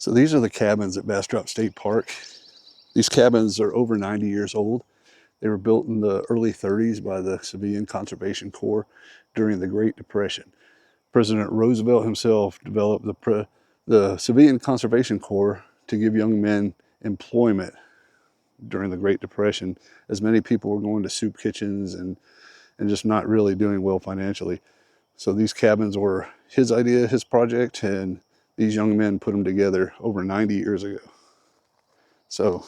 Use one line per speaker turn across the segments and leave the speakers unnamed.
So these are the cabins at Bastrop State Park. These cabins are over 90 years old. They were built in the early 30s by the Civilian Conservation Corps during the Great Depression. President Roosevelt himself developed the Civilian Conservation Corps to give young men employment during the Great Depression, as many people were going to soup kitchens and just not really doing well financially. So these cabins were his idea, his project, and these young men put them together over 90 years ago. So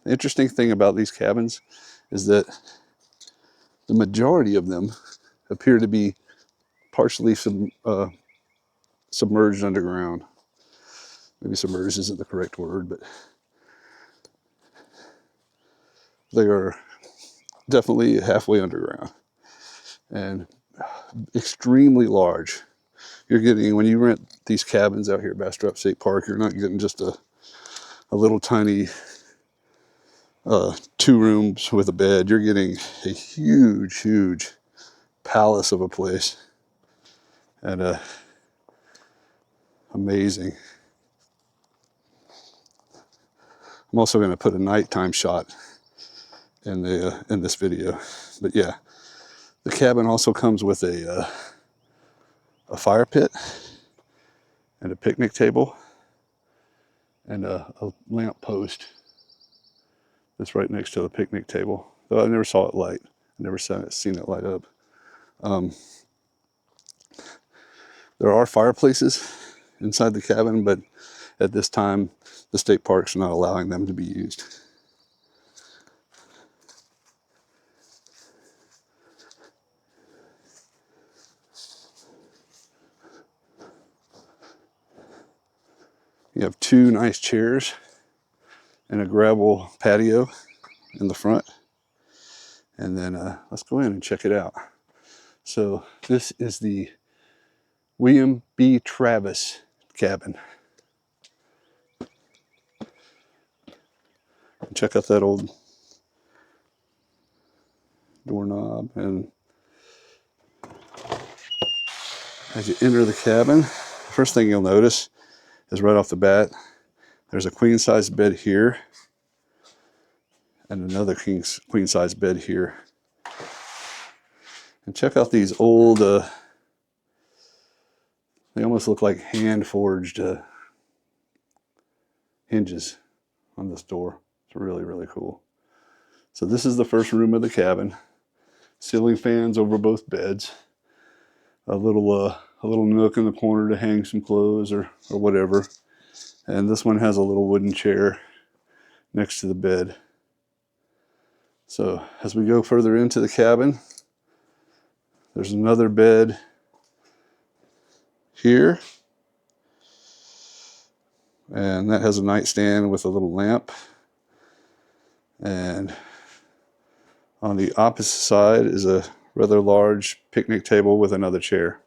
the interesting thing about these cabins is that the majority of them appear to be partially submerged underground. Maybe submerged isn't the correct word, but they are definitely halfway underground and extremely large. You're getting, when you rent these cabins out here at Bastrop State Park, you're not getting just a little tiny 2 rooms with a bed. You're getting a huge palace of a place, and amazing. I'm also going to put a nighttime shot in this video, but yeah, the cabin also comes with a fire pit and a picnic table and a lamp post that's right next to the picnic table. Though I never saw it light. I never seen it light up. There are fireplaces inside the cabin, but at this time, the state park's not allowing them to be used. You have 2 nice chairs and a gravel patio in the front. And then let's go in and check it out. So this is the William B. Travis cabin. Check out that old doorknob, and as you enter the cabin, first thing you'll notice is right off the bat, there's a queen size bed here and another queen size bed here. And check out these old, they almost look like hand forged hinges on this door. It's really cool. So this is the first room of the cabin. Ceiling fans over both beds. A little nook in the corner to hang some clothes or whatever. And this one has a little wooden chair next to the bed. So as we go further into the cabin, there's another bed here. And that has a nightstand with a little lamp. And on the opposite side is a rather large picnic table with another chair.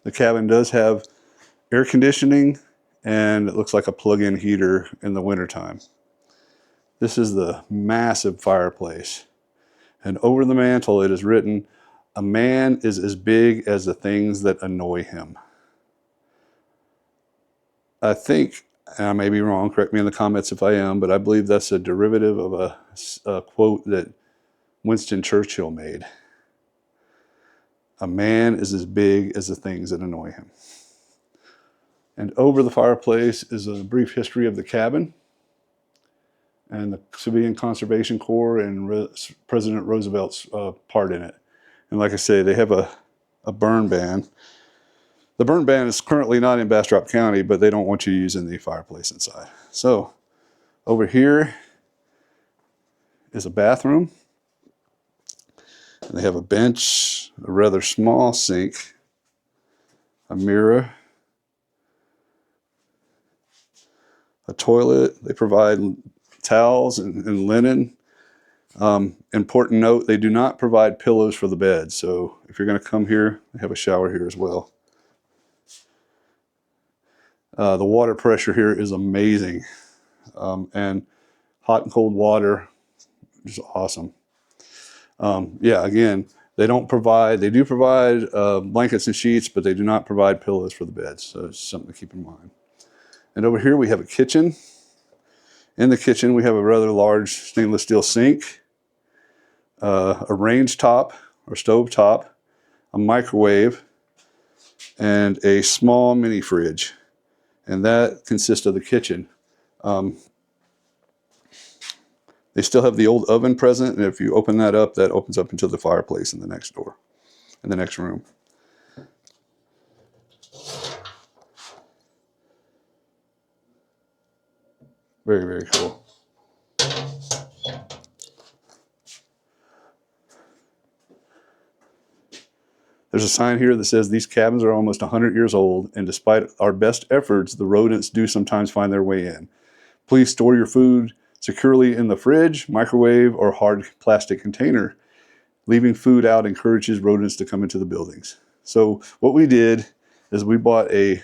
The cabin does have air conditioning, and it looks like a plug-in heater in the wintertime. This is the massive fireplace. And over the mantle it is written, "A man is as big as the things that annoy him." I think, and I may be wrong, correct me in the comments if I am, but I believe that's a derivative of a quote that Winston Churchill made. A man is as big as the things that annoy him. And over the fireplace is a brief history of the cabin and the Civilian Conservation Corps and President Roosevelt's part in it. And like I say, they have a burn ban. The burn ban is currently not in Bastrop County, but they don't want you using the fireplace inside. So over here is a bathroom. And they have a bench, a rather small sink, a mirror, a toilet. They provide towels and linen. Important note, they do not provide pillows for the bed. So if you're going to come here, they have a shower here as well. The water pressure here is amazing. And hot and cold water is awesome. Yeah, again, They don't provide, they do provide blankets and sheets, but they do not provide pillows for the beds. So it's something to keep in mind. And over here we have a kitchen. In the kitchen we have a rather large stainless steel sink, a range top or stove top, a microwave, and a small mini fridge. And that consists of the kitchen. They still have the old oven present, and if you open that up, that opens up into the fireplace in the next door, in the next room. Very, very cool. There's a sign here that says these cabins are almost 100 years old, and despite our best efforts, the rodents do sometimes find their way in. Please store your food securely in the fridge, microwave, or hard plastic container. Leaving food out encourages rodents to come into the buildings. So what we did is we bought a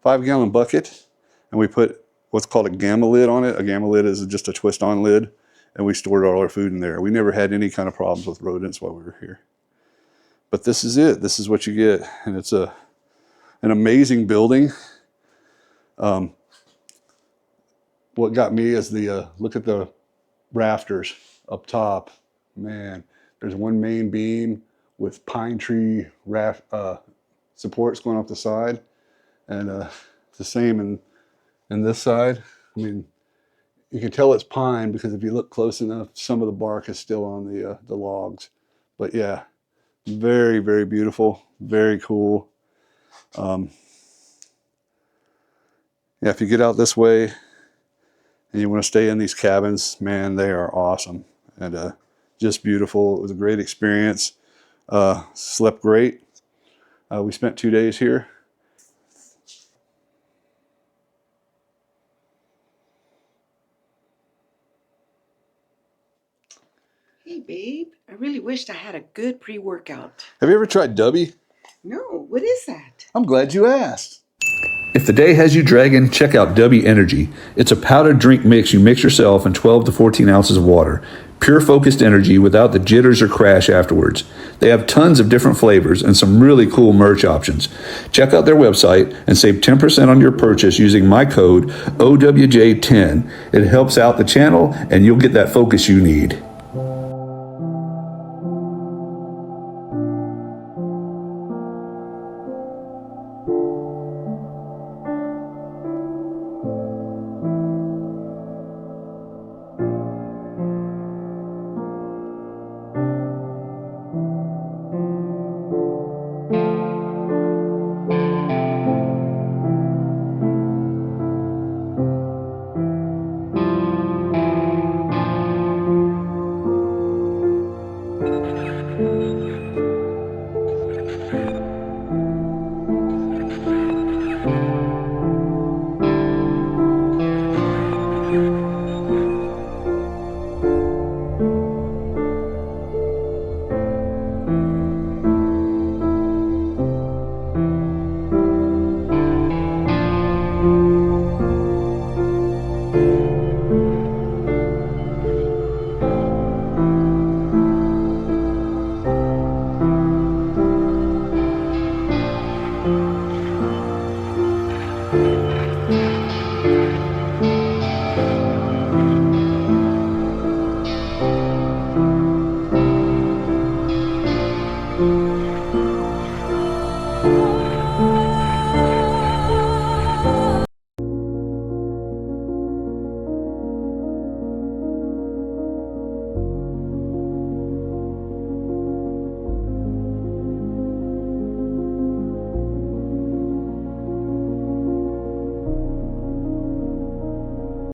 5-gallon bucket, and we put what's called a gamma lid on it. A gamma lid is just a twist-on lid, and we stored all our food in there. We never had any kind of problems with rodents while we were here. But this is it. This is what you get, and it's an amazing building. What got me is the look at the rafters up top. Man, there's one main beam with pine tree supports going off the side, and it's the same in this side. I mean, you can tell it's pine because if you look close enough, some of the bark is still on the logs. But yeah, very, very beautiful, very cool. Yeah, if you get out this way and you want to stay in these cabins, man, they are awesome and just beautiful. It was a great experience. Slept great. We spent 2 days here.
Hey, babe, I really wished I had a good pre-workout.
Have you ever tried Dubby?
No, what is that?
I'm glad you asked.
If the day has you dragging, check out Dubby Energy. It's a powdered drink mix you mix yourself in 12 to 14 ounces of water. Pure focused energy without the jitters or crash afterwards. They have tons of different flavors and some really cool merch options. Check out their website and save 10% on your purchase using my code OWJ10. It helps out the channel and you'll get that focus you need.